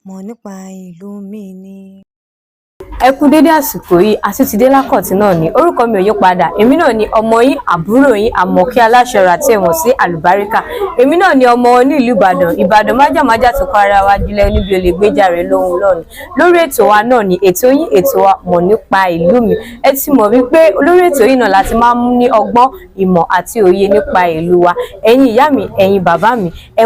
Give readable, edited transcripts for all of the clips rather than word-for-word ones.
mọ̀ nípa ìlú mi ni. Ẹ kú dédé àsìkò yìí, àtúntìdé lákọ̀tún náà ni orúkọ mi ò yí padà. Èmi náà ni ọmọ yín, àbúrò yín, Àmọ̀kẹ́ Aláṣọra tí ẹ mọ̀ sí Àlùbáríkà. Èmi náà ni ọmọ ní ìlú Ìbàdàn. Ìbàdàn májàmájà tó kọ́ ara wa jùlẹ̀ níbi olè gbéjà rẹ̀ lóhun lọ́nà. Lórí ètò wa náà ni ètò yín, ètò wa mọ̀ nípa ìlú mi. Ẹ ti mọ̀ wípé lórí ètò yìí náà láti máa ń ní ọgbọ́n, ìmọ̀ àti òye nípa ìlú wa. Ẹ̀yin ìyá mi, ẹ̀yin bàbá mi, ẹ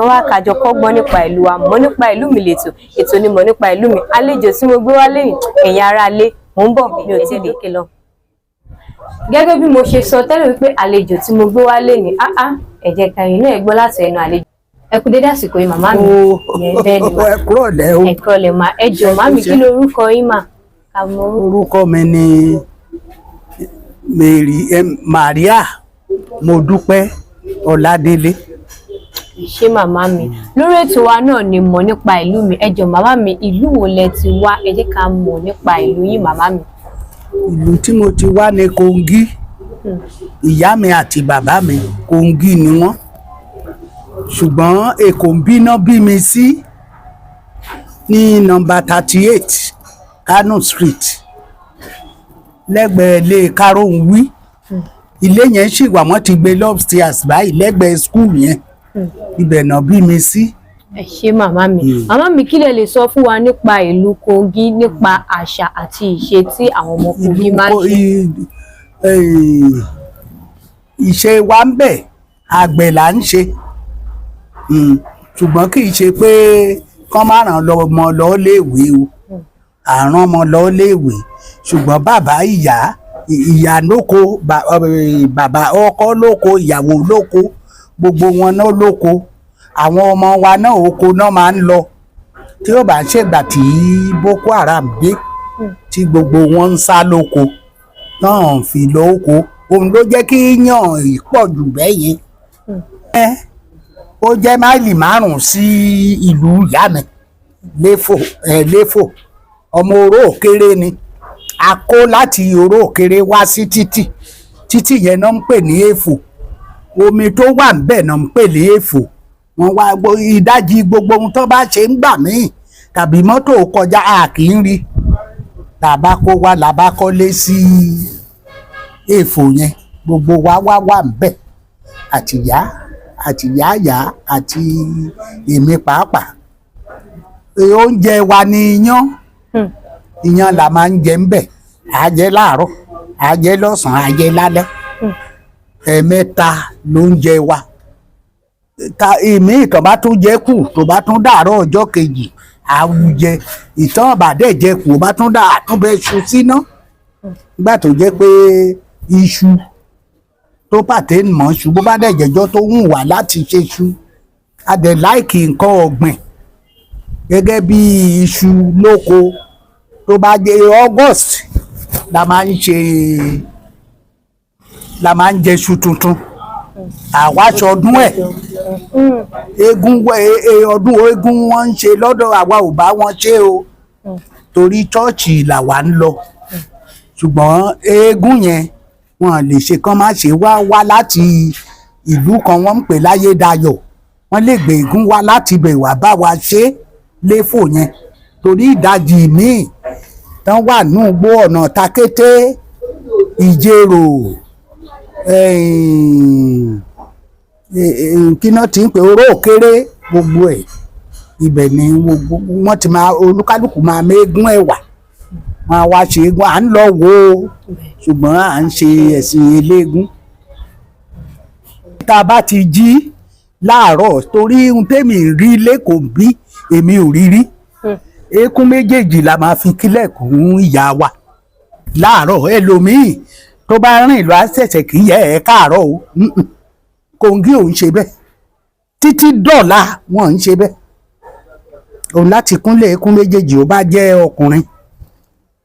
wá kájọ kọ́gbọ́n nípa ìlú wa. Mọ̀ nípa ìlú mi lètò, ètò ni mọ̀ nípa ìlú mi. Àlejò tí mo gbé wá lẹ́yìn, ẹ̀yin ará ilé, mò ń bọ̀ mi ò tí ì dókè lọ. Gẹ́gẹ́ bí mo ṣe sọ tẹ́lẹ̀ wípé àlejò tí mo gbé wá lẹ́yìn, ẹ jẹ́ ká yín náà ẹ gbọ́ láti ẹnu àlejò. Ẹ kú dédé àsìkò yìí màmá mi. Ẹ kúrọ̀lẹ́ o. Ẹ kúrọ̀lẹ́ mà. Ẹ jọ̀ọ́ màmí, kí lorúkọ yín mà? Orúkọ mi ni Maria Modúpẹ́ Ọládélé. Ṣé màmá mi, lórí ètò wa náà ni mọ̀ nípa ìlú mi. Ẹ jọ̀ọ́ màmá mi, ìlú wo lẹ ti wá? Ẹ jẹ́ ká mọ̀ nípa ìlú yín màmá mi. Ìlú tí mo ti wá ní Kogi. Ìyá mi àti bàbá mi Kogi ni wọ́n, ṣùgbọ́n Èkó ń bíná bí mi sí ní nọ́mbà 38 Kano Street lẹ́gbẹ̀ẹ́ ilé Karòhùnwí. Ilé yẹn ṣì wà, wọ́n ti gbé upstairs báyìí lẹ́gbẹ̀ẹ́ school yẹn. Ibẹ̀ náà bí mi sí. Ẹ ṣé màmá mi. Màmá mi, kí lẹ lè sọ fún wa nípa ìlú Kogi, nípa àṣà àti ìṣe tí àwọn ọmọ Kogi máa ń ṣe? Ìṣe wa ń bẹ, àgbẹ̀ là ń ṣe, ṣùgbọ́n kì í ṣe pé kán má ràn ọmọ lọ léèwé o, àrán ọmọ lọ léèwé, ṣùgbọ́n bàbá ìyá lóko, bàbá ọkọ lóko, ìyàwó lóko, gbogbo wọn náà lóko. Àwọn ọmọ wa náà oko náà máa ń lọ, tí ó bá ń ṣègbà tí Boko Haram dé tí gbogbo wọn ń sá lóko náà fi lóko. Òun ló jẹ́ kí yàn pọ̀ jù bẹ́ẹ̀ yẹn. Ó jẹ́ máìlì 5 sí ìlú ìyá mi Léfò. Ọmọ Oró Òkèrè ni. A kó láti Oró Òkèrè wá sí títì yẹn náà ń pè ní Èfò. Omi tó wà níbẹ̀ náà ń pè ní Èfò. Wọ́n wá ìdajì gbogbo ohun tó bá ṣe ń gbà míì tàbí mọ́tò kọjá a kì í rí. Làbá kó wá làbá kọ́lé sí Èfò yẹn. Gbogbo wa wà níbẹ̀, àtìyá àti èmi pàápàá. Oúnjẹ wa ni iyán. Iyán la máa ń jẹ ńbẹ̀. A jẹ láàárọ̀, a jẹ lọ́sàn-án, a jẹ lálẹ́. Ẹ̀ẹ̀mẹ́ta ló ń jẹ wa. Èmi ìtàn bá tún jẹ kù tó bá tún dàárọ̀ ọjọ́ kejì àwùjẹ. Ìtàn àbàdẹ̀ jẹ kù bá tún dà àtúnbẹ̀ ṣu síná. Nígbà tó jẹ́ pé iṣu tó pàtẹ́ mọ́ ṣu bó bá dẹ̀ jẹjọ́ tó wù wá láti ṣe ṣu. A dẹ̀ láìkì nǹkan ọ̀gbìn gẹ́gẹ́ bí iṣu lóko. Tó bá jẹ́ August la máa ń jẹ iṣu tuntun. Àwáṣọ ọdún ẹ̀. Ọdún eégún wọn ń ṣe lọ́dọ̀ àwa ò bá wọn ṣe o, torí chọ́ọ̀chì làwa ń lọ. Ṣùgbọ́n eégún yẹn wọn lè ṣe kán má ṣe wá láti ìlú kan wọ́n ń pè láyédayọ̀. Wọ́n lè gbé eégún wá láti ibẹ̀ wá bá wa ṣe Léfò yẹn, torí ìdajì míì tán wà ní Igbó ọ̀nà Takété, Ìjẹ̀rò, kí náà ti ń pè Oró Òkèrè, gbogbo ẹ̀ ibẹ̀ ni wọ́n ti máa olúkálùkù máa mẹ́gún ẹ̀wà. Wọ́n á wá ṣe eégún, à ń lọ wò ó, ṣùgbọ́n à ń ṣe ẹ̀sìn eléégún. Tá a bá ti jí láàárọ̀, torí ohun tèmi rí lẹ́kọ̀ọ́ bí èmi ò rí rí. Eékún méjèèjì la máa fi kílẹ̀kùn ìyá wa láàárọ̀. Ẹlòmíì tó bá rìn lọ á ṣẹ̀ṣẹ̀ kì í yẹ ẹ̀ káàárọ̀ o. Kogi ò ń ṣe bẹ́ẹ̀, títí dọ̀la wọn ń ṣe bẹ́ẹ̀. Òun láti kúnlẹ̀ eékún méjèèjì, ó bá jẹ́ ọkùnrin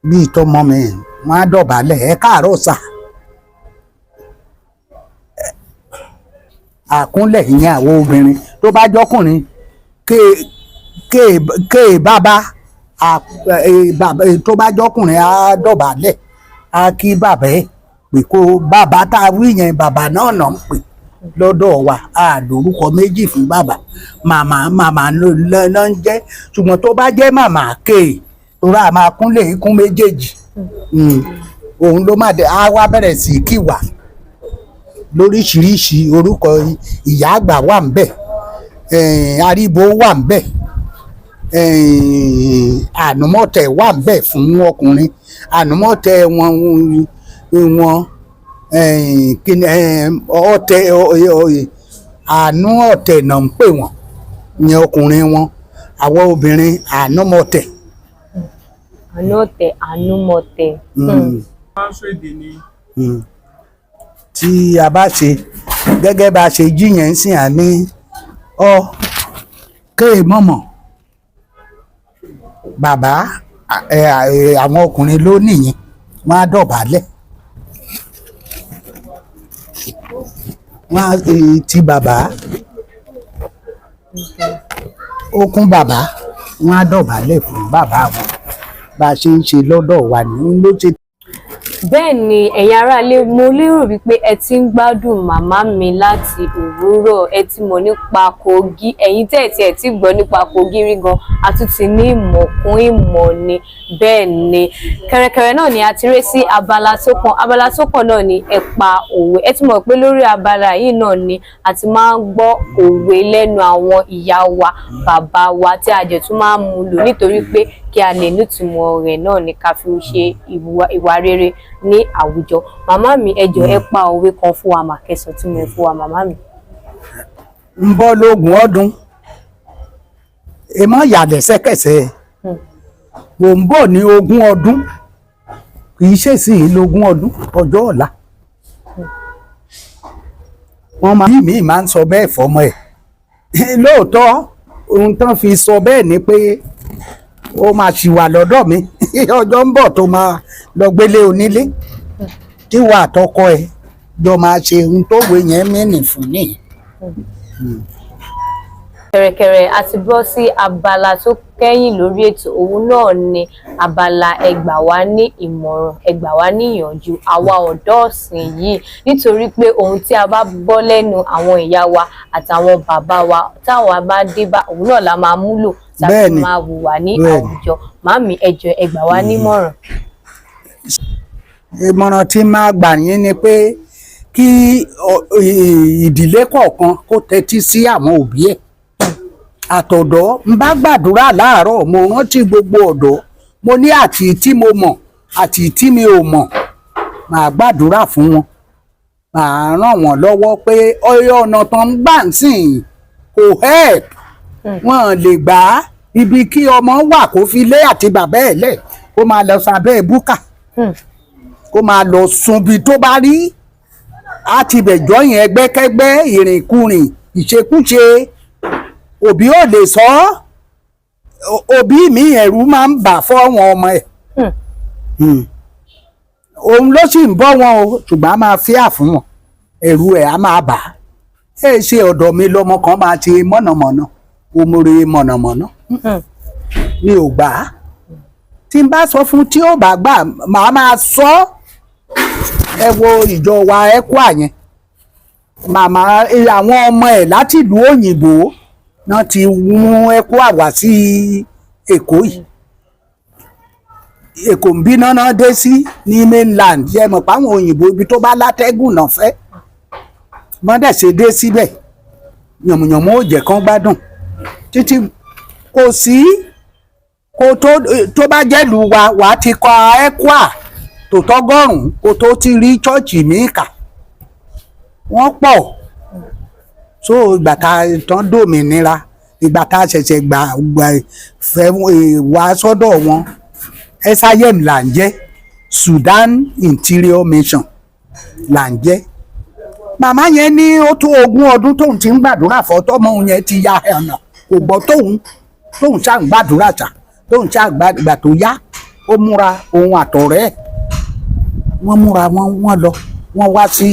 bí ìtọ́mọ mi wọ́n á dọ̀bálẹ̀ ẹ̀ káàárọ̀ sà. Àkúnlẹ̀ ìyẹn àwọn obìnrin. Tó bá jọ́kùnrin bàbá tó bá jọ́kùnrin á dọ̀bálẹ̀, á kí bàbá ẹ̀ pé kó bàbá tá a wí yẹn bàbá náà ń pè. lọ́dọ̀ wa a lórúkọ méjì fún bàbá màmá ló ń jẹ́ ṣùgbọ́n tó bá jẹ́ màmá kéè torí a máa kúnlẹ̀ ikún méjèèjì òun ló má dé a wá bẹ̀rẹ̀ sí kí wà lóríṣiríṣi orúkọ ìyá àgbà wà ń bẹ̀ aríbo wà ń bẹ̀ ànúmọ̀tẹ̀ wà ń bẹ̀ fún ọkùnrin ànúmọ̀tẹ̀ wọn ọ̀tẹ̀ àánú ọ̀tẹ̀ náà ń pè wọ́n ní ọkùnrin wọn àwọn obìnrin ànúmọ̀tẹ̀. ànúọ̀tẹ̀ ànúmọ̀tẹ̀. tí a bá ṣe gẹ́gẹ́ bá a ṣe jí yẹn sí àní kéè mọ̀mọ̀ bàbá àwọn ọkùnrin ló nìyẹn wọ́n á dọ̀bálẹ̀ wọ́n á ti bàbá okùn bàbá wọ́n á dọ̀bálẹ̀ fún bàbá wọn bá a ṣe ń ṣe lọ́dọ̀ wa ní ló ṣe. bẹ́ẹ̀ ni ẹ̀yin aráalé mo lérò wípé ẹ ti ń gbádùn màmá mi láti òwúrọ̀ ẹ ti mọ̀ nípa kogi ẹ̀yin tẹ̀ tí gbọ́ nípa kogi rí gan a tún ti ní ìmọ̀ kún ìmọ̀ ni bẹ́ẹ̀ ni kẹ̀rẹ̀kẹ̀rẹ̀ náà ni a ti ré sí abala tó kàn náà ni ẹ̀pa òwe ẹ ti mọ̀ pé lórí abala yìí náà ni a ti máa ń gbọ́ òwe lẹ́nu àwọn ìyá wa bàbá wa tí a jẹ̀ tún máa ń mú lò nítorí pé kí a lè nítumọ̀ rẹ̀ náà ni ká fi ṣe ìwà rere ní àwùjọ màmá mi ẹ jọ̀ọ́ ẹ pa òwe kan fún wa mà kẹsàn tí mo fún wa màmá mi. ń bọ́ lógún ọdún èmọ́ yà lẹ́sẹ̀kẹsẹ̀ mò ń bọ̀ ní 20 ọdún kì í ṣèṣì lógún ọdún ọjọ́ ọ̀la wọ́n máa ń sọ bẹ́ẹ̀ fọmọ ẹ̀ lóòótọ́ ohun tán fi sọ bẹ́ẹ̀ ni pé ó máa ṣì wà lọ́dọ̀ mi ọjọ́ ń bọ̀ tó máa lọ gbélé onílé tí wà àtọkọ ẹ̀ jọ máa ṣe ohun tó wé yẹn mẹ́nì fún nìyẹn. kẹ̀rẹ̀kẹ̀rẹ̀ a ti bọ́ sí abala tó kẹ́yìn lórí ètò òun náà ni abala ẹ gbà wá ní ìmọ̀ràn ẹ gbà wá ní ìyànjú àwa ọ̀dọ́ ọ̀sìn yìí nítorí pé ohun tí a bá gbọ́ lẹ́nu àwọn ìyá wa àtàwọn bàbá wa táwa bá dé bá òun náà la máa múlò tàbí máa hùwà ní àwùjọ màámi ẹ jọ̀ọ́ ẹ gbà wá nímọ̀ràn. ìmọ̀ràn tí máa gbà yín ni pé kí ìdílé kọ̀ọ̀kan kó tẹ́tí sí àwọn òbí ẹ̀ àtọ̀dọ́ ń bá gbàdúrà láàárọ̀ mo rántí gbogbo ọ̀dọ́ mo ní àti tí mo mọ̀ àti tí mi ò mọ̀ màá gbàdúrà fún wọn màá ràn wọ́n lọ́wọ́ pé ọ̀nà tó ń gbà ń sìn kò help wọn lè gbà á ibi kí ọmọ wà kó fi lé àti bàbá ẹ̀ lẹ̀ kó máa lọ sábẹ́ búkà kó máa lọ sunbi tó bá rí àti bẹ̀jọ́ yẹn ẹgbẹ́kẹ́gbẹ́ ìrìnkúrìn ìṣekúṣe òbí ò lè sọ òbí mi ẹ̀rù máa ń bà fọ́wọn ọmọ ẹ̀ òun ló sì ń bọ́ wọn o ṣùgbọ́n a máa fíà fún wọn ẹ̀rù ẹ̀ á máa bà ẹ ṣe ọ̀dọ̀ mi lọmọ kan máa ti mọ̀nàmọ́ná òmùrè mọ̀nàmọ́ná mi ò gbà á tí n bá sọ fún tí ó bá gbà màá máa sọ ẹ wo ìjọ wa ẹ kú àyẹn màmá àwọn ọmọ ẹ̀ láti ìlú òyìnbó náà ti mú ẹkú àwà sí Èkó yìí Èkó ń bínú náà dé sí ní mainland yẹ mọ̀ páwọn òyìnbó ibi tó bá látẹ́gùn náà fẹ́ mọ́dẹ̀ ṣe dé síbẹ̀ yànmùyànmú ò jẹ́ kán gbádùn títí kò sí kó tó bá jẹ́lu wa wàá ti kọ ẹkú à tó tọ́gọ́rùn-ún kó tó ti rí chọ́ọ̀chì míì kà wọ́n pọ̀ so ìgbà tá a tán dòmìnira ìgbà tá a ṣẹ̀ṣẹ̀ fẹ́ wá sọ́dọ̀ wọn SIM là ń jẹ́ Sudan Interior Mission là ń jẹ́ màmá yẹn ní ó tó 20 ọdún tóun ti ń gbàdúrà fọ́tọ́mọ yẹn ti ya ẹ̀nà kò gbọ́ tóun ṣáà ń gbàdúrà ṣá tóun ṣáà gbà tó yá ó múra òun àtọ̀rẹ́ ẹ̀ wọ́n múra wọ́n lọ wọ́n wá sí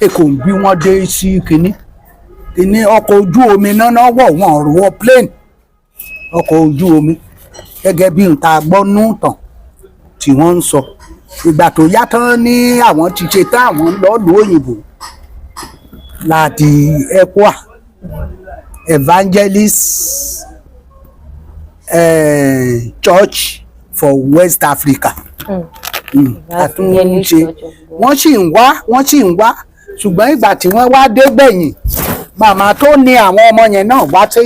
Èkó bí wọ́n dé sí kínní ọkọ̀ ojú omi náà wọ̀ wọ́n wọ plane ọkọ̀ ojú omi gẹ́gẹ́ bí nta gbọ́ núùtàn tí wọ́n ń sọ ìgbà tó yá tán ní àwọn ti ṣe tán àwọn lọ́ọ̀lù òyìnbó láti ECWA Evangelist Church for West Africa. Àtúnṣe wọ́n sì ń wá ṣùgbọ́n ìgbà tí wọ́n wá dé gbẹ̀yìn màmá tó ní àwọn ọmọ yẹn náà wá sí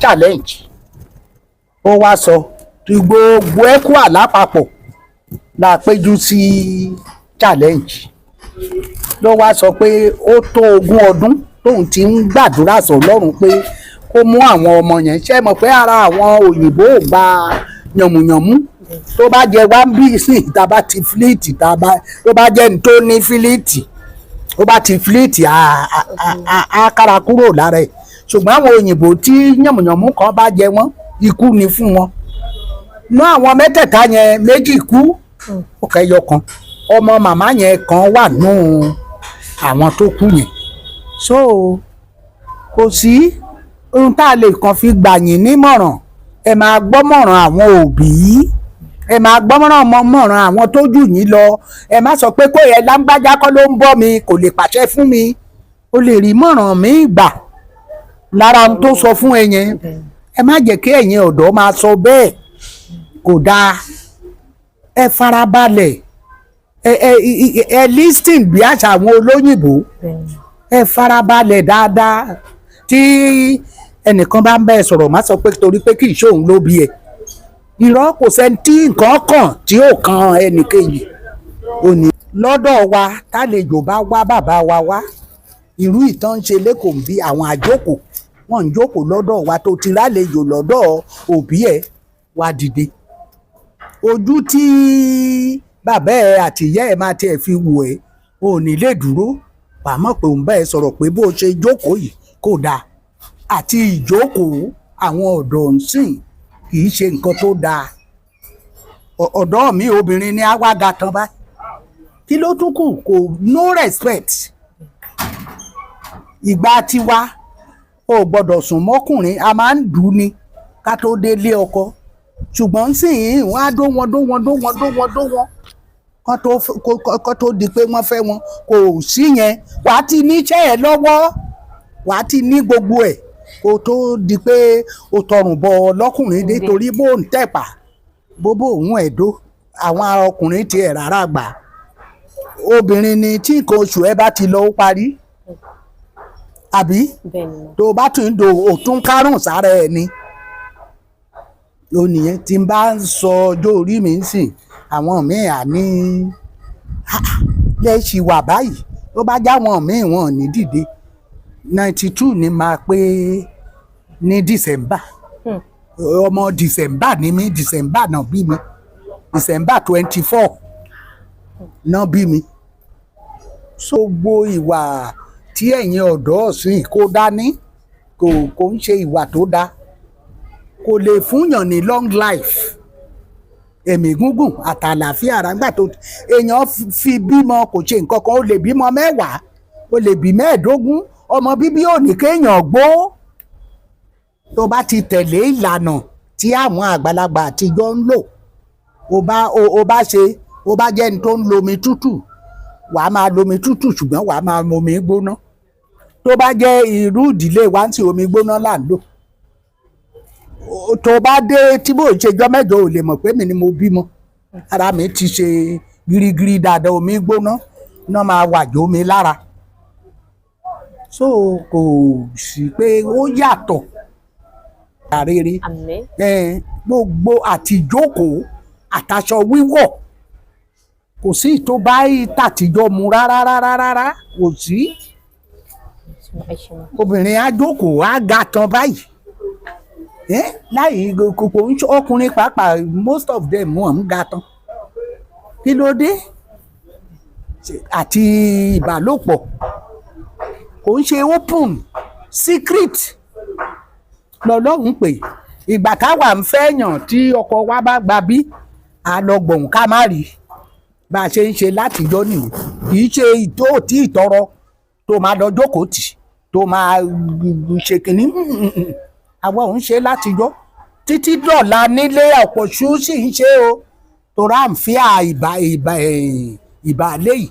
challenge ó wá sọ tí gbogbo ECWA lápapọ̀ la péjú sí challenge ló wá sọ pé ó tó 20 ọdún tóun ti ń gbàdúrà sọ Ọlọ́run pé kó mú àwọn ọmọ yẹn ṣe mọ̀ pé ara àwọn òyìnbó ò gba yànmùyànmú tó bá jẹ wá ń bí sí tá bá ti fílíìtì tó bá jẹ́ ní tó ní fílíìtì ó bá ti fílíìtì á kára kúrò lára ẹ̀ ṣùgbọ́n àwọn òyìnbó tí yànmùyànmú kan bá jẹ wọ́n ikú ni fún wọn ní àwọn mẹ́tẹ̀ẹ̀ta yẹn méjì kú ó kẹyọ kan ọmọ màmá yẹn kan wà nù àwọn tó kú yẹn so kò sí ohun tá a lè kàn fi gbà yín nímọ̀ràn ẹ máa gbọ́mọ̀ràn àwọn òbí ẹ máa gbọ́mọ̀ràn àwọn tó jù yín lọ ẹ má sọ pé kó yẹ láńgbájá kọ́ ló ń bọ́ mi kò lè pàṣẹ fún mi o lè rí mọ̀ràn mi gbà lára ohun tó sọ fún ẹ yẹn ẹ má jẹ́ kí ẹ̀yin ọ̀dọ́ máa sọ bẹ́ẹ̀ kò dáa ẹ farabalẹ̀ ẹ listing bí àṣà àwọn olóyìnbó ẹ farabalẹ̀ dáadáa tí ẹnìkan bá ń bẹ́ẹ̀ sọ̀rọ̀ má sọ pé torí pé kì í ṣòun ló bí ẹ irọ́ kò sẹ́ni tí nǹkan kàn tí ò kan ẹnìkejì ò ní. lọ́dọ̀ wa tálejò bá wá bàbá wa wá irú ìtàn ń ṣe lẹ́kọ̀ọ́ bí àwọn àjókòó wọ́n ń jókòó lọ́dọ̀ wa tó ti rálejò lọ́dọ̀ òbí ẹ̀ wá dìde ojú tí bàbá ẹ àti ìyá ẹ máa tiẹ̀ fi wò ẹ́ ò ní lè dúró wàá mọ̀ pé òun bá ẹ sọ̀rọ̀ pé bó ṣe jókòó yìí kò dáa àti ìjókòó àwọn ọ̀dọ́ ń sìn kì í ṣe nǹkan tó dáa ọ̀dọ́ mi obìnrin ni awága tán báyìí kí ló tún kù kò no respect ìgbà tiwa ò gbọ́dọ̀ sùn mọ́kùnrin a máa ń dùn ni ká tó délé ọkọ ṣùgbọ́n sìn wọ́n á dó wọn kó tó di pé wọ́n fẹ́ wọn kò sí yẹn wàá ti níṣẹ́ ẹ̀ lọ́wọ́ wàá ti ní gbogbo ẹ̀ kó tó di pé o tọrùn bọ lọ́kùnrin dé torí bó ń tẹ̀pà bóbó òun ẹ̀dó àwọn ọkùnrin ti ẹ̀ rárá gbà obìnrin ni tí nǹkan oṣù ẹ bá ti lọ ó parí àbí tó bá tún ń do òtún kárùn sára ẹ ni ó nìyẹn tí n bá ń sọ ọjọ́ orí mi ń sìn àwọn míì à ní lẹ́ẹ̀ṣì wà báyìí tó bá jáwọn míì wọn ò ní dìde 92 ni máa pé ní December ọmọ December ni mí December náà bí mi December 24 náà bí mi so gbogbo ìwà tí ẹ̀yin ọ̀dọ́ ọ̀sìn kó dání kò ń ṣe ìwà tó dáa kò lè fúnyàn ní long life ẹ̀mí gúngùn àtàlàfíà àràǹgbà tó èèyàn fi bímọ kò ṣe nǹkan kan ó lè bímọ 10 ó lè bí 15 ọmọ bíbí ò ní kéèyàn gbó tó bá ti tẹ̀lé ìlànà tí àwọn àgbàlagbà àtijọ́ ń lò ó bá jẹ́ ní tó ń lomi tútù wàá máa lomi tútù ṣùgbọ́n wàá máa momi gbóná tó bá jẹ́ irú ìdílé wa ń tí omi gbóná là ń lò tó bá dé tí bò ń ṣe jọ́ mẹ́jọ ò lè mọ̀ pé mi ni mo bímọ ara mi ti ṣe girigiri dáadáa omi gbóná náà máa wàjò mi lára so kò sí pé ó yàtọ̀ àrèrè gbogbo àtijókòó àtàṣọ wíwọ̀ kò sí tó bá tàtijọ́ mu rárá kò sí obìnrin á jókòó á ga tán báyìí láì kò ń ọkùnrin pàápàá most of them wọn ń ga tán kí ló dé àti ìbálòpọ̀ kò ń ṣe open secret lọ́lọ́run pé ìgbà táwa ń fẹ́yàn tí ọkọ wa bá gba bí a lọ gbọ̀hún ká má rí bá a ṣe ń ṣe látijọ́ nìyí kì í ṣe tí ìtọrọ tó máa lọ jókòó tì tó máa ṣe kìnní àwọn òun ṣe látijọ́ títí dọ̀la nílé ọ̀pọ̀ ṣú sì ń ṣe o tó rà ń fi ìbà léyìí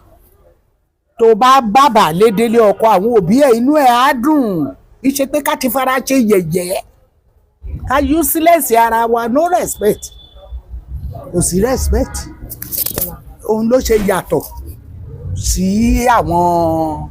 tó bá bàbà lédélé ọkọ àwọn òbí ẹ̀ inú ẹ̀ á dùn kì í ṣe pé ká ti fara ṣe yẹ̀yẹ́ ká useless ara wa no respect kò sí respect òun ló ṣe yàtọ̀ sí àwọn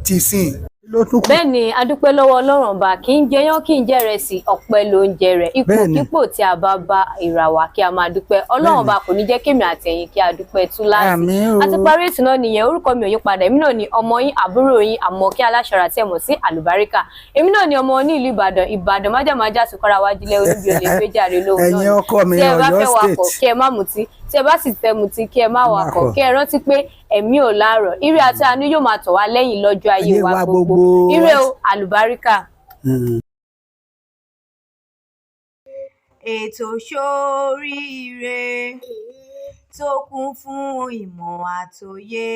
tìsín ló tún kù. bẹ́ẹ̀ ni adúpẹ́ lọ́wọ́ ọlọ́run ọba kì í jẹyán kì í jẹrẹsì ọpẹ́ ló ń jẹrẹ ipòkípò tí a bá bá ìràwà kí a máa dúpẹ́ ọlọ́run ọba kò ní jẹ́ kémi àtẹ̀yìn kí a dúpẹ́ túláàsì àti parí ètò náà nìyẹn orúkọ mi ò yí padà èmi náà ni ọmọ yín àbúrò yín Àmọ̀kẹ́ Aláṣọra tí ẹ mọ̀ sí Àlùbáríkà èmi náà ni ọmọ ní ìlú Ìbàdàn májàmájà sùkọ́ra wájílẹ̀ olúbi olè gbéjàre lóhùn náà tí ẹ bá fẹ́ wakọ̀ kí ẹ má mutí tí ẹ bá sì fẹ́ mutí kí ẹ má wakọ̀ kí ẹ rántí pé ẹ̀mí ò láàárọ̀ ire àti àánú yóò máa tọ̀ wá lẹ́yìn lọ́jọ́ ayé wa gbogbo ire o Àlùbáríkà. Ètò Ṣoríire tó kún fún ìmọ̀ àtòyé.